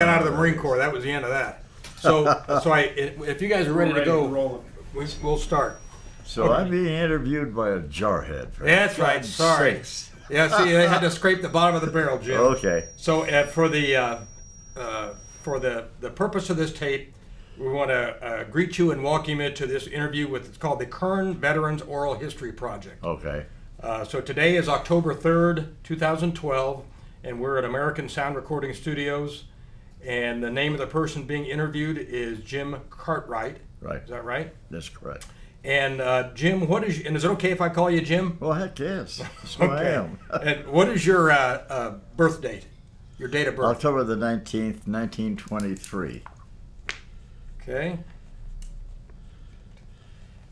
got out of the Marine Corps. That was the end of that. So, if you guys are ready to go, we'll start. So I'm being interviewed by a jarhead. That's right. Sorry. Yeah, see, they had to scrape the bottom of the barrel, Jim. Okay. So for the purpose of this tape, we want to greet you and welcome you to this interview with it's called the Kern Veterans Oral History Project. Okay. So today is October 3rd, 2012, and we're at American Sound Recording Studios. And the name of the person being interviewed is Jim Cartwright. Right. Is that right? That's correct. And Jim, and is it okay if I call you Jim? Well, heck yes. That's who I am. And what is your birth date? Your date of birth? October the 19th, 1923. Okay.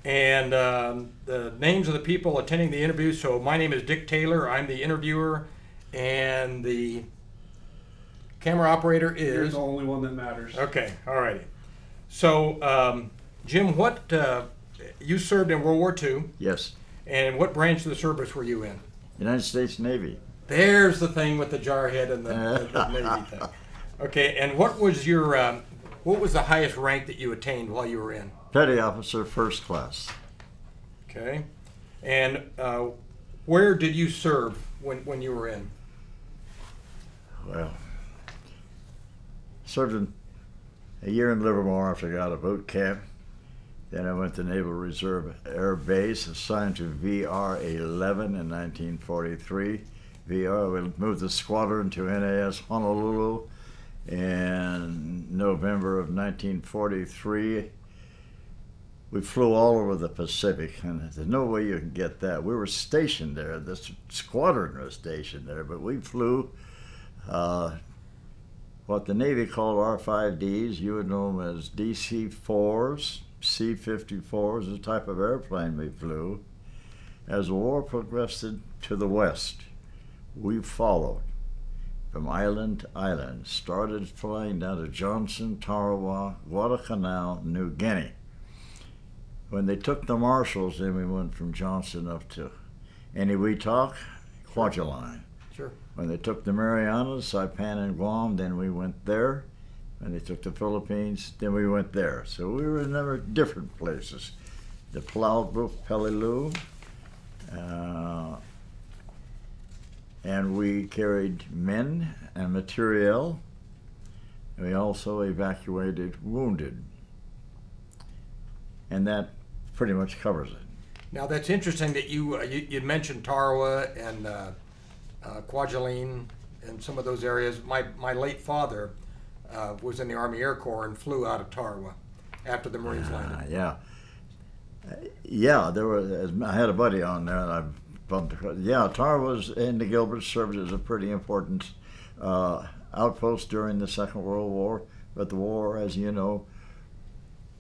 And the names of the people attending the interview. So my name is Dick Taylor. I'm the interviewer. And the camera operator is... You're the only one that matters. Okay. All righty. So, Jim, what... you served in World War II. Yes. And what branch of the service were you in? United States Navy. There's the thing with the jarhead and the Navy thing. Okay, and what was the highest rank that you attained while you were in? Petty officer, first class. Okay, and where did you serve when you were in? Well, served a year in Livermore after I got out of boot camp. Then I went to Naval Reserve Air Base, assigned to VR-11 in 1943. VR, we moved the squadron to NAS Honolulu in November of 1943. We flew all over the Pacific, and there's no way you can get that. We were stationed there. This squadron was stationed there, but we flew what the Navy called R5Ds. You would know them as DC-4s. C-54 is the type of airplane we flew. As the war progressed to the west, we followed from island to island, started flying down to Johnson, Tarawa, Guadalcanal, New Guinea. When they took the Marshalls, then we went from Johnson up to Eniwetok, Kwajalein. Sure. When they took the Marianas, Saipan and Guam, then we went there. When they took the Philippines, then we went there. So we were in a number of different places. The Palawan, Peleliu, and we carried men and materiel. We also evacuated wounded. And that pretty much covers it. Now that's interesting that you mentioned Tarawa and Kwajalein and some of those areas. My late father was in the Army Air Corps and flew out of Tarawa after the Marines landed. Yeah, there was. I had a buddy on there, and I bumped across. Yeah, Tarawa's in the Gilbert served as a pretty important outpost during the Second World War. But the war, as you know,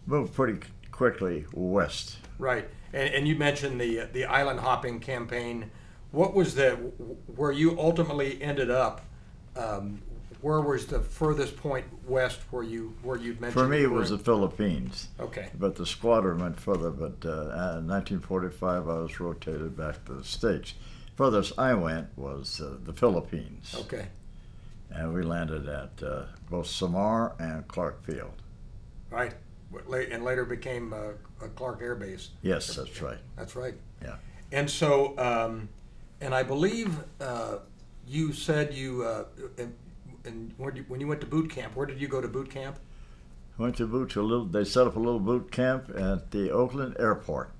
moved pretty quickly west. Right, and you mentioned the island hopping campaign. What was where you ultimately ended up? Where was the furthest point west where you'd mentioned? For me, it was the Philippines. Okay. But the squadron went further. But in 1945, I was rotated back to the States. Furthest I went was the Philippines. Okay. And we landed at both Samar and Clark Field. Right. And later became a Clark Air Base. Yes, that's right. That's right. Yeah. And so, and I believe you said you. And when you went to boot camp, where did you go to boot camp? I went to they set up a little boot camp at the Oakland airport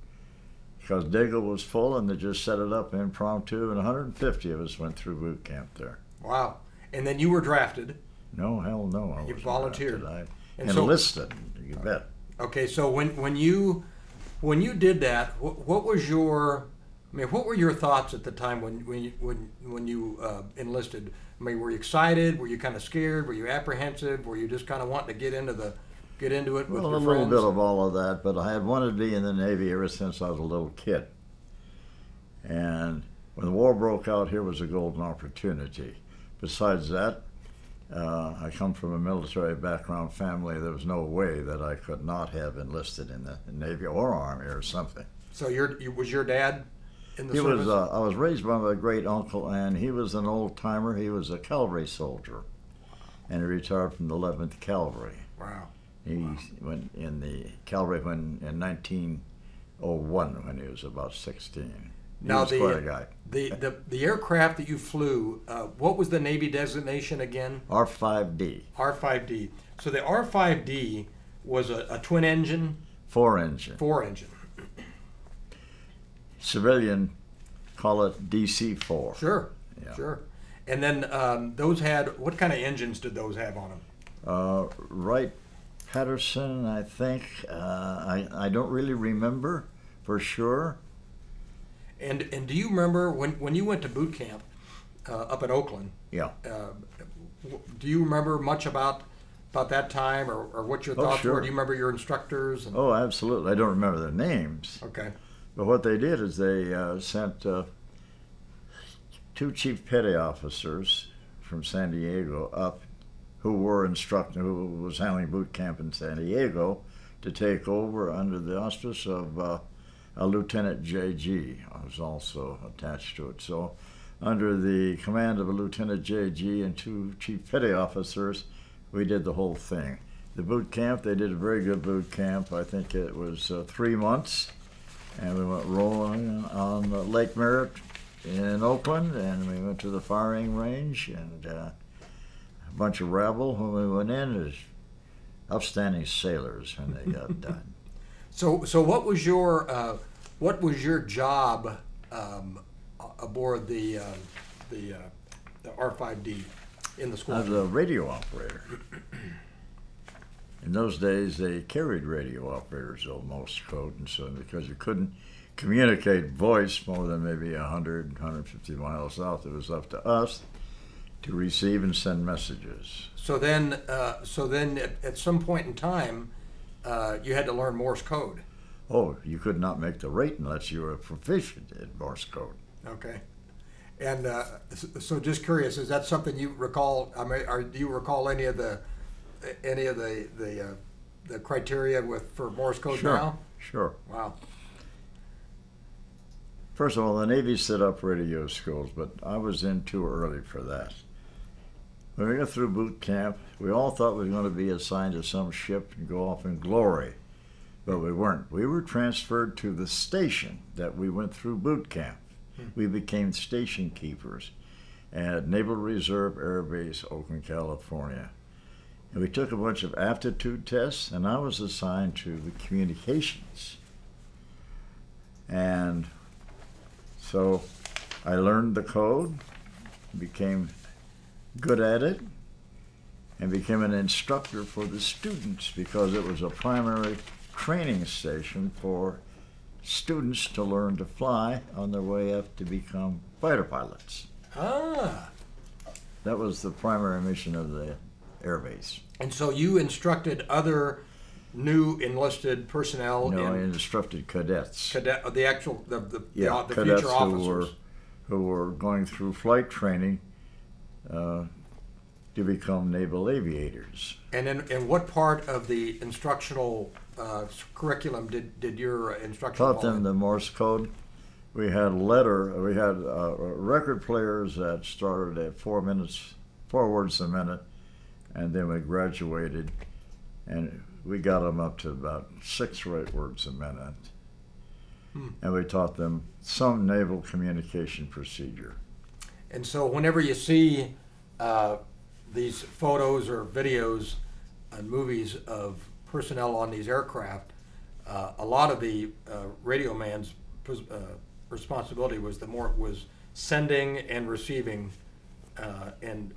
because Dago was full and they just set it up impromptu, and 150 of us went through boot camp there. Wow. And then you were drafted. No, hell no. You volunteered. I and enlisted, you bet. Okay, so when you did that, what was your... I mean, what were your thoughts at the time when you enlisted? I mean, were you excited? Were you kind of scared? Were you apprehensive? Were you just kind of wanting to get into it with your friends? Well, a little bit of all of that, but I had wanted to be in the Navy ever since I was a little kid. And when the war broke out, here was a golden opportunity. Besides that, I come from a military background family. There was no way that I could not have enlisted in the Navy or Army or something. So was your dad in the service? I was raised by my great uncle, and he was an old timer. He was a cavalry soldier, and he retired from the 11th Cavalry. Wow. He went in the cavalry in 1901 when he was about 16. He Now was quite a guy. the aircraft that you flew, what was the Navy designation again? R5D. R5D. So the R5D was a twin engine? Four engine. Four engine. Civilian call it DC-4. Sure, Yeah. sure. And then those had, what kind of engines did those have on them? Wright Patterson, I think. I don't really remember for sure. And do you remember when you went to boot camp up in Oakland? Yeah. Do you remember much about that time, or what your thoughts sure. were? Do you remember your instructors? And, Oh, absolutely. I don't remember their names. okay. But what they did is they sent two chief petty officers from San Diego up who was handling boot camp in San Diego to take over under the auspice of a Lieutenant J.G. I was also attached to it. So under the command of a Lieutenant J.G. and two chief petty officers, we did the whole thing. The boot camp, they did a very good boot camp. I think it was 3 months. And we went rolling on Lake Merritt in Oakland, and we went to the firing range, and a bunch of rabble when we went in as upstanding sailors when they got done. So what was your job aboard the R5D in the I was squadron? a radio operator. In those days, they carried radio operators on Morse code, and so because you couldn't communicate voice more than maybe 100, 150 miles out, it was up to us to receive and send messages. So then at some point in time, you had to learn Morse code. Oh, you could not make the rate unless you were proficient in Morse code. Okay. And so just curious, is that something you recall? I mean, do you recall any of the criteria for Morse code Sure, now? sure. Wow. First of all, the Navy set up radio schools, but I was in too early for that. When we got through boot camp, we all thought we were going to be assigned to some ship and go off in glory, but we weren't. We were transferred to the station that we went through boot camp. We became station keepers at Naval Reserve Air Base, Oakland, California. And we took a bunch of aptitude tests, and I was assigned to the communications. And so I learned the code, became good at it, and became an instructor for the students because it was a primary training station for students to learn to fly on their way up to become fighter pilots. Ah. That was the primary mission of the Air Base. And so you instructed other new enlisted personnel No, I in instructed cadets. the cadets future officers. who were going through flight training to become naval aviators. And in what part of the instructional curriculum did your instruction Taught fall them in? the Morse code. We had record players that started at 4 words a minute, and then we graduated, and we got them up to about 6 or 8 words a minute. And we taught them some naval communication procedure. And so whenever you see these photos or videos and movies of personnel on these aircraft, a lot of the radio man's responsibility was sending and receiving and